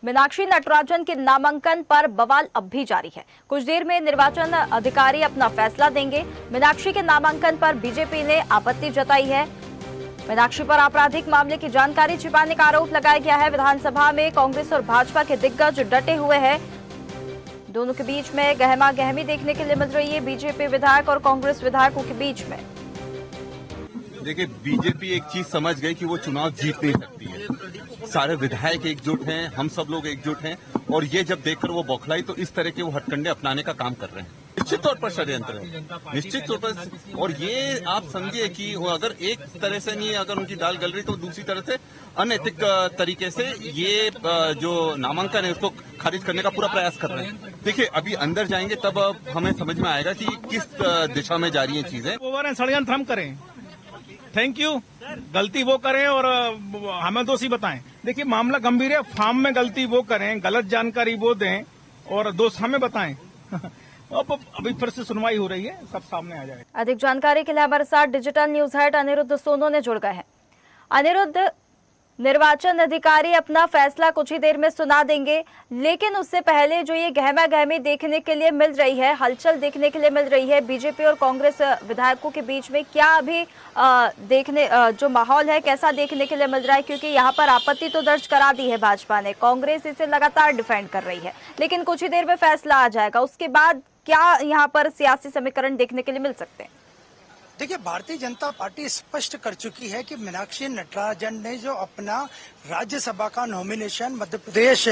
मीनाक्षी नटराजन के नामांकन पर बवाल अब भी जारी है। कुछ देर में निर्वाचन अधिकारी अपना फैसला देंगे। मीनाक्षी के नामांकन पर बीजेपी ने आपत्ति जताई है। मीनाक्षी पर आपराधिक मामले की जानकारी छिपाने का आरोप लगाया गया है। विधानसभा में कांग्रेस और भाजपा के दिग्गज डटे हुए हैं। दोनों के बीच में गहमा गहमी देखने के लिए मिल रही है। बीजेपी विधायक और कांग्रेस विधायकों के बीच में देखिए, बीजेपी एक चीज समझ गई कि वो चुनाव जीत नहीं सकती है। सारे विधायक एकजुट हैं, हम सब लोग एकजुट हैं, और ये जब देखकर वो बौखलाई तो इस तरह के वो हथकंडे अपनाने का काम कर रहे हैं। निश्चित तौर पर षड्यंत्र है, निश्चित तौर पर। और ये आप समझिए कि अगर एक तरह से नहीं, अगर उनकी दाल गल रही तो दूसरी तरह से अनैतिक तरीके से ये जो नामांकन है उसको खारिज करने का पूरा प्रयास कर रहे हैं। देखिए, अभी अंदर जाएंगे तब हमें समझ में आएगा कि किस दिशा में जा रही है चीजें। ओवर षड्यंत्र हम करें, थैंक यू। गलती वो करें और हमें दोषी बताएं। देखिए, मामला गंभीर है। फॉर्म में गलती वो करें, गलत जानकारी वो दें और दोष हमें बताएं। अब अभी फिर से सुनवाई हो रही है, सब सामने आ जाए। अधिक जानकारी के लिए हमारे साथ digital news head Anirudh Sonu ने जुड़ गए हैं। अनिरुद्ध, निर्वाचन अधिकारी अपना फैसला कुछ ही देर में सुना देंगे, लेकिन उससे पहले जो ये गहमा गहमी देखने के लिए मिल रही है, हलचल देखने के लिए मिल रही है बीजेपी और कांग्रेस विधायकों के बीच में, क्या अभी जो माहौल है कैसा देखने के लिए मिल रहा है? क्योंकि यहाँ पर आपत्ति तो दर्ज करा दी है भाजपा ने, कांग्रेस इसे लगातार डिफेंड कर रही है, लेकिन कुछ ही देर में फैसला आ जाएगा। उसके बाद क्या यहाँ पर सियासी समीकरण देखने के लिए मिल सकते हैं? देखिए, भारतीय जनता पार्टी स्पष्ट कर चुकी है कि मीनाक्षी नटराजन ने जो अपना राज्यसभा का नॉमिनेशन मध्य प्रदेश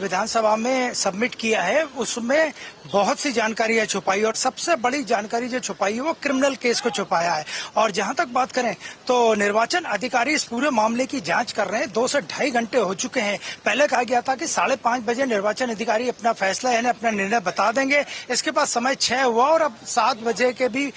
विधानसभा में सबमिट किया है, उसमें बहुत सी जानकारियां छुपाई, और सबसे बड़ी जानकारी जो छुपाई है वो क्रिमिनल केस को छुपाया है। और जहां तक बात करें तो निर्वाचन अधिकारी इस पूरे मामले की जांच कर रहे हैं। 2 से ढाई घंटे हो चुके हैं। पहले कहा गया था कि 5:30 बजे निर्वाचन अधिकारी अपना फैसला यानी अपना निर्णय बता देंगे। इसके बाद समय 6 हुआ और अब 7 बजे के भी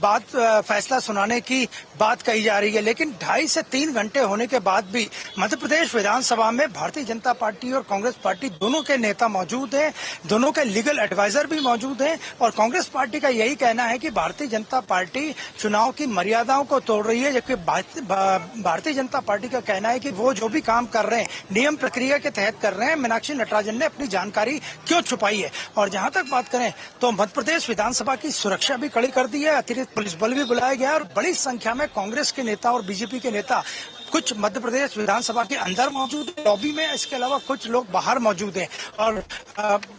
बाद फैसला सुनाने की बात कही जा रही है। लेकिन 2.5 से 3 घंटे होने के बाद भी मध्य प्रदेश विधानसभा में भारतीय जनता पार्टी और कांग्रेस पार्टी दोनों के नेता मौजूद हैं, दोनों के लीगल एडवाइजर भी मौजूद हैं। और कांग्रेस पार्टी का यही कहना है कि भारतीय जनता पार्टी चुनाव की मर्यादाओं को तोड़ रही है, जबकि भारतीय जनता पार्टी का कहना है कि वो जो भी काम कर रहे हैं नियम प्रक्रिया के तहत कर रहे हैं। मीनाक्षी नटराजन ने अपनी जानकारी क्यों छुपाई है? और जहां तक बात करें तो मध्य प्रदेश विधानसभा की सुरक्षा भी कड़ी कर दी है, अतिरिक्त पुलिस बल भी बुलाया गया है, और बड़ी संख्या में कांग्रेस के नेता और बीजेपी के नेता कुछ मध्य प्रदेश विधानसभा के अंदर मौजूद है, लॉबी में। इसके अलावा कुछ लोग बाहर मौजूद हैं, और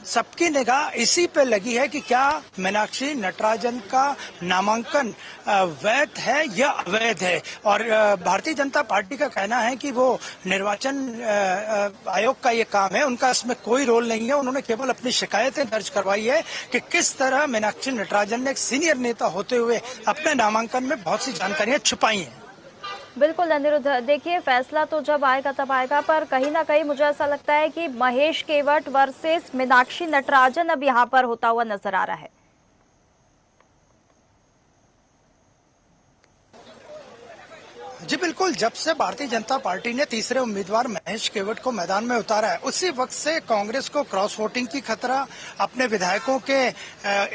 सबकी निगाह इसी पे लगी है कि क्या मीनाक्षी नटराजन का नामांकन वैध है या अवैध है। और भारतीय जनता पार्टी का कहना है कि वो निर्वाचन आयोग का ये काम है, उनका इसमें कोई रोल नहीं है। उन्होंने केवल अपनी शिकायतें दर्ज करवाई है कि किस तरह मीनाक्षी नटराजन ने एक सीनियर नेता होते हुए अपने नामांकन में बहुत सी जानकारियां छुपाई हैं। बिल्कुल अनिरुद्ध, देखिए फैसला तो जब आएगा तब आएगा, पर कहीं ना कहीं मुझे ऐसा लगता है कि महेश केवट वर्सेस मीनाक्षी नटराजन अब यहाँ पर होता हुआ नजर आ रहा है। जी बिल्कुल, जब से भारतीय जनता पार्टी ने तीसरे उम्मीदवार महेश केवट को मैदान में उतारा है, उसी वक्त से कांग्रेस को क्रॉस वोटिंग की खतरा, अपने विधायकों के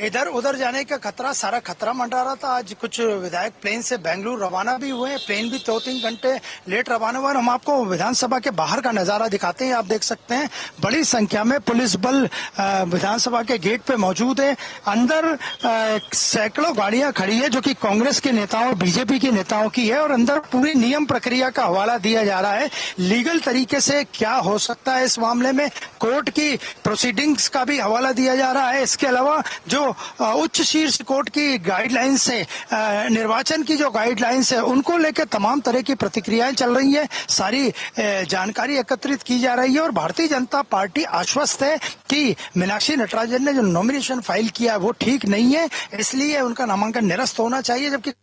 इधर उधर जाने का खतरा, सारा खतरा मंडरा रहा था। आज कुछ विधायक प्लेन से बेंगलुरु रवाना भी हुए हैं, प्लेन भी 2-3 घंटे लेट रवाना हुआ। हम आपको विधानसभा के बाहर का नजारा दिखाते हैं। आप देख सकते हैं बड़ी संख्या में पुलिस बल विधानसभा के गेट पे मौजूद है। अंदर सैकड़ों गाड़ियां खड़ी है जो कि कांग्रेस के नेताओं और बीजेपी के नेताओं की है, और अंदर पूरी नियम प्रक्रिया का हवाला दिया जा रहा है। लीगल तरीके से क्या हो सकता है इस मामले में, कोर्ट की प्रोसीडिंग्स का भी हवाला दिया जा रहा है। इसके अलावा जो उच्च शीर्ष कोर्ट की गाइडलाइंस है, निर्वाचन की जो गाइडलाइंस है, उनको लेकर तमाम तरह की प्रतिक्रियाएं चल रही है। सारी जानकारी एकत्रित की जा रही है, और भारतीय जनता पार्टी आश्वस्त है कि मीनाक्षी नटराजन ने जो नॉमिनेशन फाइल किया है वो ठीक नहीं है, इसलिए उनका नामांकन निरस्त होना चाहिए। जबकि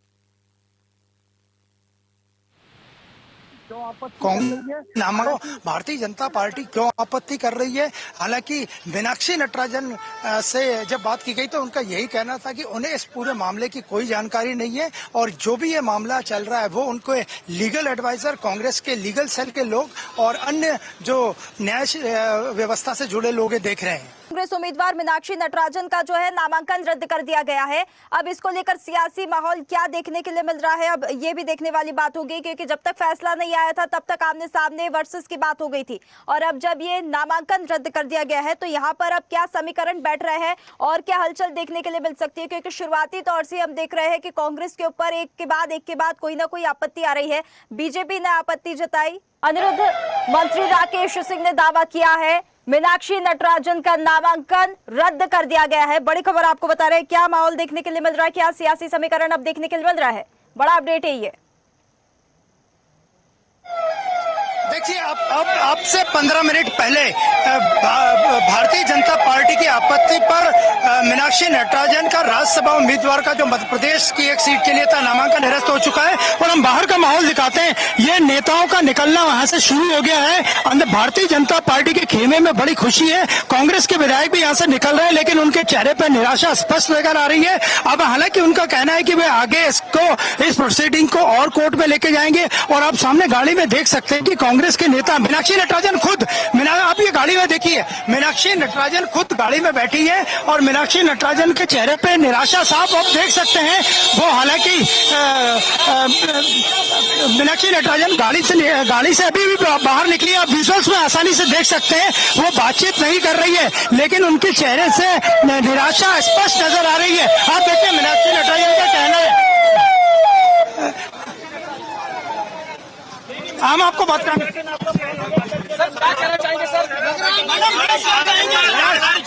भारतीय जनता पार्टी क्यों आपत्ति कर रही है? हालांकि मीनाक्षी नटराजन से जब बात की गई तो उनका यही कहना था कि उन्हें इस पूरे मामले की कोई जानकारी नहीं है, और जो भी ये मामला चल रहा है वो उनको लीगल एडवाइजर, कांग्रेस के लीगल सेल के लोग और अन्य जो न्याय व्यवस्था से जुड़े लोग देख रहे हैं। कांग्रेस उम्मीदवार मीनाक्षी नटराजन का जो है नामांकन रद्द कर दिया गया है। अब इसको लेकर सियासी माहौल क्या देखने के लिए मिल रहा है, अब ये भी देखने वाली बात होगी, क्योंकि जब तक फैसला नहीं आया था तब तक आमने सामने वर्सेस की बात हो गई थी, और अब जब ये नामांकन रद्द कर दिया गया है तो यहाँ पर अब क्या समीकरण बैठ रहे हैं और क्या हलचल देखने के लिए मिल सकती है। क्योंकि शुरुआती तौर से हम देख रहे हैं कि कांग्रेस के ऊपर एक के बाद कोई ना कोई आपत्ति आ रही है। बीजेपी ने आपत्ति जताई, अनिरुद्ध मंत्री राकेश सिंह ने दावा किया है मीनाक्षी नटराजन का नामांकन रद्द कर दिया गया है। बड़ी खबर आपको बता रहे हैं, क्या माहौल देखने के लिए मिल रहा है, क्या सियासी समीकरण अब देखने के लिए मिल रहा है, बड़ा अपडेट है ये। देखिए, अब आपसे 15 मिनट पहले भारतीय जनता पार्टी की आपत्ति पर मीनाक्षी नटराजन का राज्यसभा उम्मीदवार का जो मध्य प्रदेश की एक सीट के लिए था नामांकन निरस्त हो चुका है, और हम बाहर का माहौल दिखाते हैं। ये नेताओं का निकलना वहां से शुरू हो गया है। अंदर भारतीय जनता पार्टी के खेमे में बड़ी खुशी है। कांग्रेस के विधायक भी यहाँ से निकल रहे हैं, लेकिन उनके चेहरे पर निराशा स्पष्ट नजर आ रही है। अब हालांकि उनका कहना है कि वे आगे इस प्रोसीडिंग को और कोर्ट में लेके जाएंगे, और आप सामने गाड़ी में देख सकते हैं कि कांग्रेस के नेता मीनाक्षी नटराजन खुद, आप ये गाड़ी में देखिए, मीनाक्षी नटराजन खुद गाड़ी में बैठी है, और मीनाक्षी नटराजन के चेहरे पे निराशा साफ आप देख सकते हैं। वो हालांकि मीनाक्षी नटराजन गाड़ी से अभी भी बाहर निकली, आप विजुअल्स में आसानी से देख सकते हैं। वो बातचीत नहीं कर रही है, लेकिन उनके चेहरे से निराशा स्पष्ट नजर आ रही है। आप देखिए मीनाक्षी नटराजन का कहना है, हम आपको बात करेंगे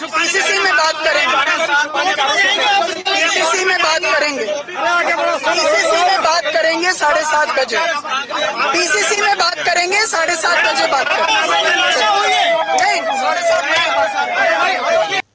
पीसीसी में बात करेंगे, पीसीसी में बात करेंगे, पीसीसी में बात करेंगे 7:30 बजे, पीसीसी में बात करेंगे 7:30 बजे बात करेंगे। नहीं,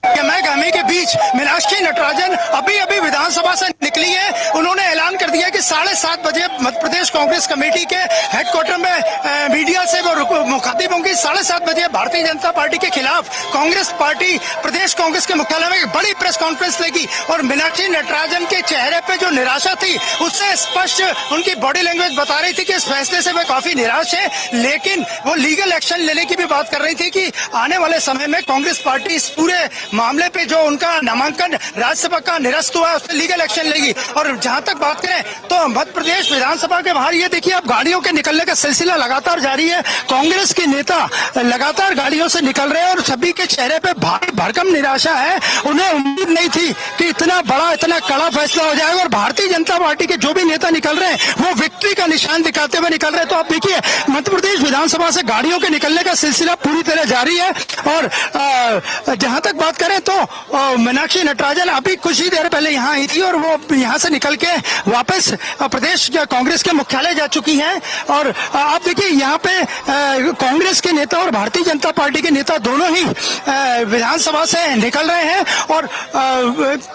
7:30 गहमी के बीच मीनाक्षी नटराजन अभी विधानसभा से निकली है। उन्होंने ऐलान कर दिया कि 7:30 बजे मध्य प्रदेश कांग्रेस कमेटी के हेडक्वार्टर में मीडिया से वो मुखातिब होंगी। 7:30 बजे भारतीय जनता पार्टी के खिलाफ कांग्रेस पार्टी प्रदेश कांग्रेस के मुख्यालय में एक बड़ी प्रेस कॉन्फ्रेंस लेगी, और मीनाक्षी नटराजन के चेहरे पे जो निराशा थी उससे स्पष्ट उनकी बॉडी लैंग्वेज बता रही थी कि इस फैसले से वे काफी निराश है, लेकिन वो लीगल एक्शन लेने की भी बात कर रही थी कि आने वाले समय में कांग्रेस पार्टी इस पूरे मामले पे जो उनका नामांकन राज्यसभा का निरस्त हुआ है उस पर लीगल एक्शन लेगी। और जहां तक बात करें तो मध्य प्रदेश विधानसभा के बाहर ये देखिए, अब गाड़ियों के निकलने का सिलसिला लगातार जारी है। कांग्रेस के नेता लगातार गाड़ियों से निकल रहे हैं, और सभी के चेहरे पे भारी भरकम निराशा है। उन्हें उम्मीद नहीं थी कि इतना बड़ा इतना कड़ा फैसला हो जाएगा, और भारतीय जनता पार्टी के जो भी नेता निकल रहे हैं वो विक्ट्री का निशान दिखाते हुए निकल रहे हैं। तो आप देखिए, मध्य प्रदेश विधानसभा से गाड़ियों के निकलने का सिलसिला पूरी तरह जारी है। और जहां तक बात करें तो मीनाक्षी नटराजन अभी कुछ ही देर पहले यहाँ आई थी, और वो यहाँ से निकल के वापस प्रदेश कांग्रेस के मुख्यालय जा चुकी हैं। और आप देखिए, यहाँ पे कांग्रेस के नेता और भारतीय जनता पार्टी के नेता दोनों ही विधानसभा से निकल रहे हैं, और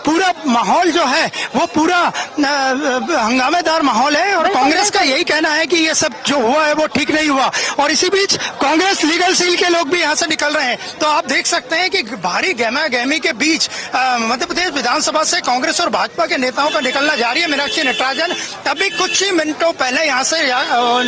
पूरा माहौल जो है वो पूरा हंगामेदार माहौल है। और कांग्रेस का यही कहना है कि ये सब जो हुआ है वो ठीक नहीं हुआ, और इसी बीच कांग्रेस लीगल सेल के लोग भी यहाँ से निकल रहे हैं। तो आप देख सकते हैं कि भारी गहमी के बीच मध्य प्रदेश विधानसभा से कांग्रेस और भाजपा के नेताओं का निकलना जारी है। मीनाक्षी नटराजन अभी कुछ ही मिनटों पहले यहाँ से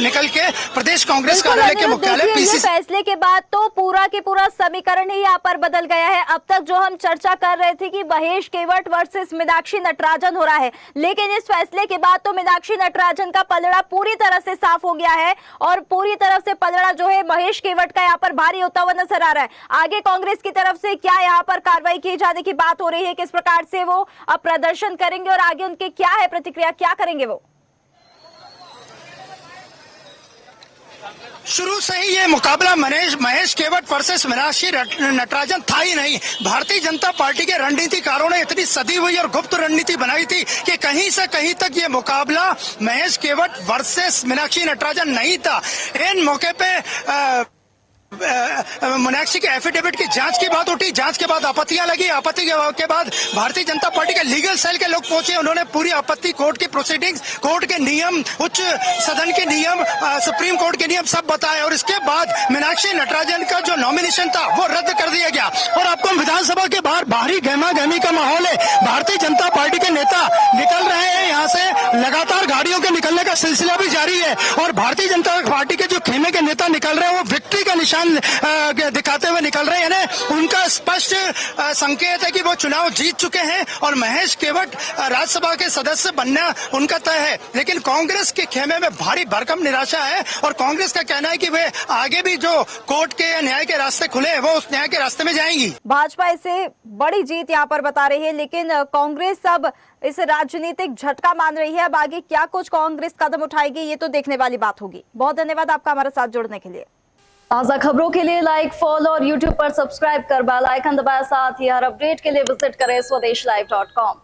निकल के प्रदेश कांग्रेस कार्यालय के मुख्यालय पीसीसी। फैसले के बाद तो पूरा के पूरा समीकरण ही यहाँ पर बदल गया है। अब तक जो हम चर्चा कर रहे थे कि महेश केवट वर्सेस मीनाक्षी नटराजन हो रहा है, लेकिन इस फैसले के बाद तो मीनाक्षी नटराजन का पलड़ा पूरी तरह से साफ हो गया है, और पूरी तरफ से पलड़ा जो है महेश केवट का यहाँ पर भारी होता हुआ नजर आ रहा है। आगे कांग्रेस की तरफ से क्या यहाँ पर कार्रवाई की जाने की बात हो रही है, किस प्रकार से वो अब प्रदर्शन करेंगे और आगे उनके क्या है प्रतिक्रिया, क्या करेंगे वो? शुरू से ही ये मुकाबला महेश केवट वर्सेस मीनाक्षी नटराजन था ही नहीं। भारतीय जनता पार्टी के रणनीतिकारों ने इतनी सदी हुई और गुप्त रणनीति बनाई थी कि कहीं से कहीं तक ये मुकाबला महेश केवट वर्सेस मीनाक्षी नटराजन नहीं था। इन मौके पे मीनाक्षी के एफिडेविट की जांच की बात उठी, जांच के बाद आपत्तियां लगी, आपत्ति के बाद भारतीय जनता पार्टी के लीगल सेल के लोग पहुंचे। उन्होंने पूरी आपत्ति, कोर्ट की प्रोसीडिंग्स, कोर्ट के नियम, उच्च सदन के नियम, सुप्रीम कोर्ट के नियम सब बताए, और इसके बाद मीनाक्षी नटराजन का जो नॉमिनेशन था वो रद्द कर दिया गया। और आपको विधानसभा के बाहर भारी गहमी का माहौल है। भारतीय जनता पार्टी के नेता निकल रहे हैं यहाँ से, लगातार गाड़ियों के निकलने का सिलसिला भी जारी है, और भारतीय जनता पार्टी के जो खेमे के नेता निकल रहे हैं वो विक्ट्री का निशान दिखाते हुए निकल रहे हैं ना, उनका स्पष्ट संकेत है कि वो चुनाव जीत चुके हैं और महेश केवट राज्यसभा के सदस्य बनना उनका तय है। लेकिन कांग्रेस के खेमे में भारी भरकम निराशा है और कांग्रेस का कहना है कि वे आगे भी जो कोर्ट के या न्याय के रास्ते खुले हैं वो उस न्याय के रास्ते में जाएंगी। भाजपा इसे बड़ी जीत यहाँ पर बता रही है, लेकिन कांग्रेस अब इसे राजनीतिक झटका मान रही है। अब आगे क्या कुछ कांग्रेस कदम उठाएगी ये तो देखने वाली बात होगी। बहुत धन्यवाद आपका हमारे साथ जुड़ने के लिए। ताजा खबरों के लिए लाइक, फॉलो और यूट्यूब पर सब्सक्राइब कर बेल आइकन दबाएं। साथ ही हर अपडेट के लिए विजिट करें स्वदेशलाइव.com।